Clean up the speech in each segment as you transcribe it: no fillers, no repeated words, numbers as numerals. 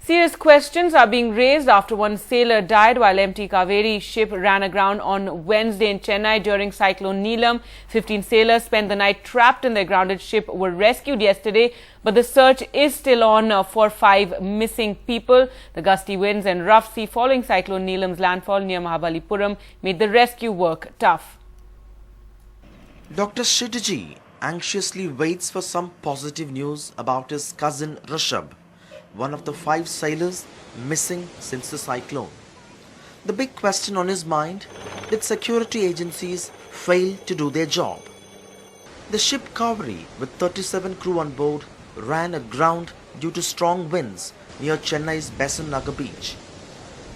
Serious questions are being raised after one sailor died while MT Cauvery ship ran aground on Wednesday in Chennai during Cyclone Neelam. 15 sailors spent the night trapped in their grounded ship, were rescued yesterday, but the search is still on for 5 missing people. The gusty winds and rough sea following Cyclone Neelam's landfall near Mahabalipuram made the rescue work tough. Dr. Kshitiji anxiously waits for some positive news about his cousin Rushabh, one of the 5 sailors missing since the cyclone. The big question on his mind: did security agencies fail to do their job? The ship Cauvery, with 37 crew on board, ran aground due to strong winds near Chennai's Besant Nagar beach.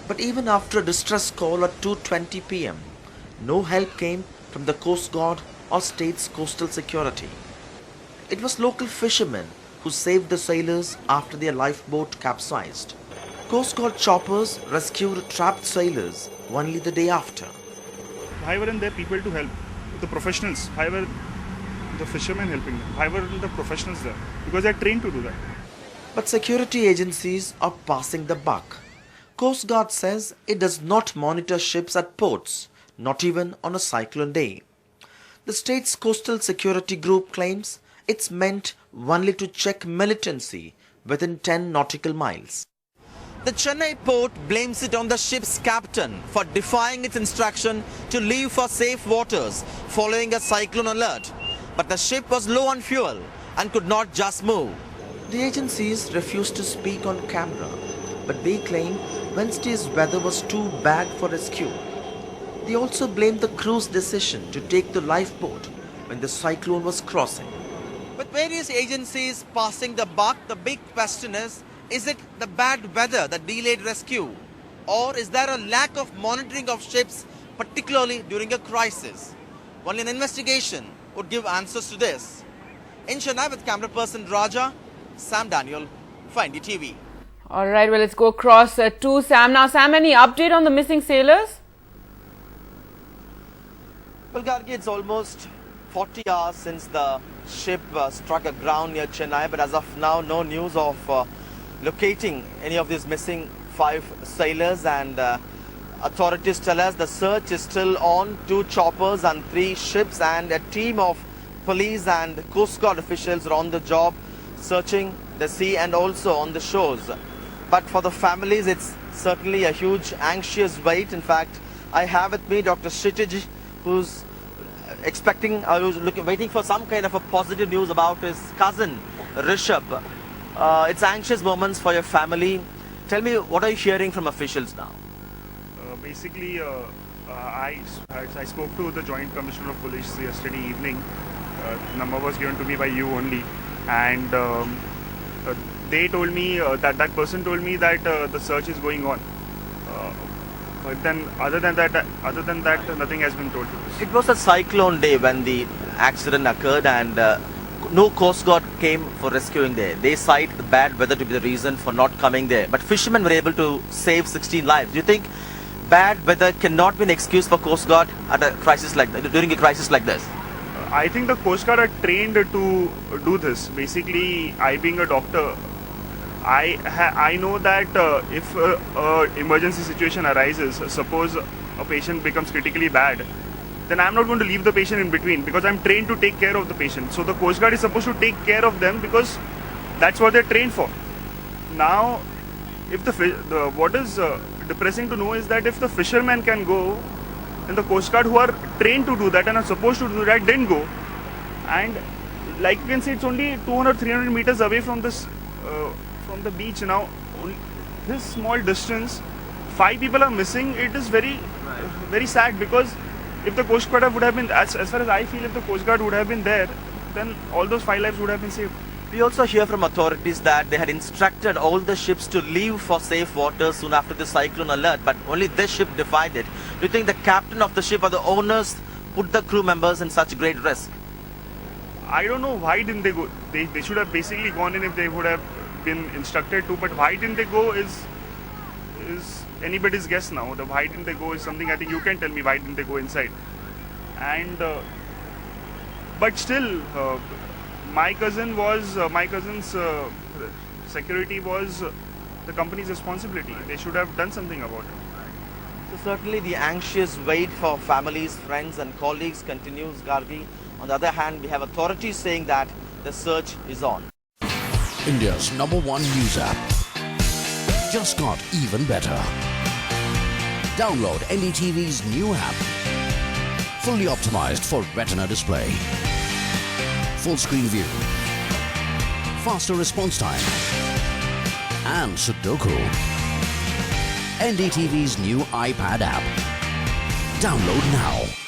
But even after a distress call at 2:20 p.m., no help came from the Coast Guard or state's coastal security. It was local fishermen who saved the sailors after their lifeboat capsized. Coast Guard choppers rescued trapped sailors only the day after. Why weren't there people to help? The professionals. Why were the fishermen helping them? Why weren't the professionals there? Because they are trained to do that. But security agencies are passing the buck. Coast Guard says it does not monitor ships at ports, not even on a cyclone day. The state's coastal security group claims it's meant only to check militancy within 10 nautical miles. The Chennai port blames it on the ship's captain for defying its instruction to leave for safe waters following a cyclone alert. But the ship was low on fuel and could not just move. The agencies refused to speak on camera, but they claim Wednesday's weather was too bad for rescue. They also blamed the crew's decision to take the lifeboat when the cyclone was crossing. With various agencies passing the buck, the big question is it the bad weather that delayed rescue? Or is there a lack of monitoring of ships, particularly during a crisis? Only an investigation would give answers to this. In Chennai with camera person Raja, Sam Daniel for NDTV. All right, well, let's go across to Sam. Now, Sam, any update on the missing sailors? Well, Gargi, it's almost 40 hours since the ship struck aground near Chennai, but as of now, no news of locating any of these missing 5 sailors, and authorities tell us the search is still on. 2 choppers and 3 ships and a team of police and Coast Guard officials are on the job searching the sea and also on the shores. But for the families, it's certainly a huge anxious wait. In fact, I have with me Dr. Kshitiji, who's waiting for some kind of a positive news about his cousin Rushabh. It's anxious moments for your family. Tell me, what are you hearing from officials now? Basically, I spoke to the Joint Commissioner of Police yesterday evening. Number was given to me by you only, and they told me that person told me that the search is going on. But then, other than that, nothing has been told to us. It was a cyclone day when the accident occurred, and no Coast Guard came for rescuing there. They cite the bad weather to be the reason for not coming there. But fishermen were able to save 16 lives. Do you think bad weather cannot be an excuse for Coast Guard at a crisis like during a crisis like this? I think the Coast Guard are trained to do this. Basically, I being a doctor, I know that if an emergency situation arises, suppose a patient becomes critically bad, then I'm not going to leave the patient in between, because I'm trained to take care of the patient. So the Coast Guard is supposed to take care of them because that's what they're trained for. Now, if what is depressing to know is that if the fishermen can go, and the Coast Guard who are trained to do that and are supposed to do that didn't go, and like you can see, it's only 200-300 meters away from this from the beach. Now, this small distance, 5 people are missing. It is very sad, because if the Coast Guard would have been, as far as I feel, if the Coast Guard would have been there, then all those 5 lives would have been saved. We also hear from authorities that they had instructed all the ships to leave for safe waters soon after the cyclone alert, but only this ship defied it. Do you think the captain of the ship or the owners put the crew members in such great risk? I don't know why didn't they go. They should have basically gone in if they would have been instructed to, but why didn't they go is anybody's guess now. The why didn't they go is something I think you can tell me. Why didn't they go inside? And but still, my cousin's security was the company's responsibility. They should have done something about it. So certainly the anxious wait for families, friends and colleagues continues, Gargi. On the other hand, we have authorities saying that the search is on. India's #1 news app just got even better. Download NDTV's new app. Fully optimized for retina display. Full screen view. Faster response time. And Sudoku. NDTV's new iPad app. Download now.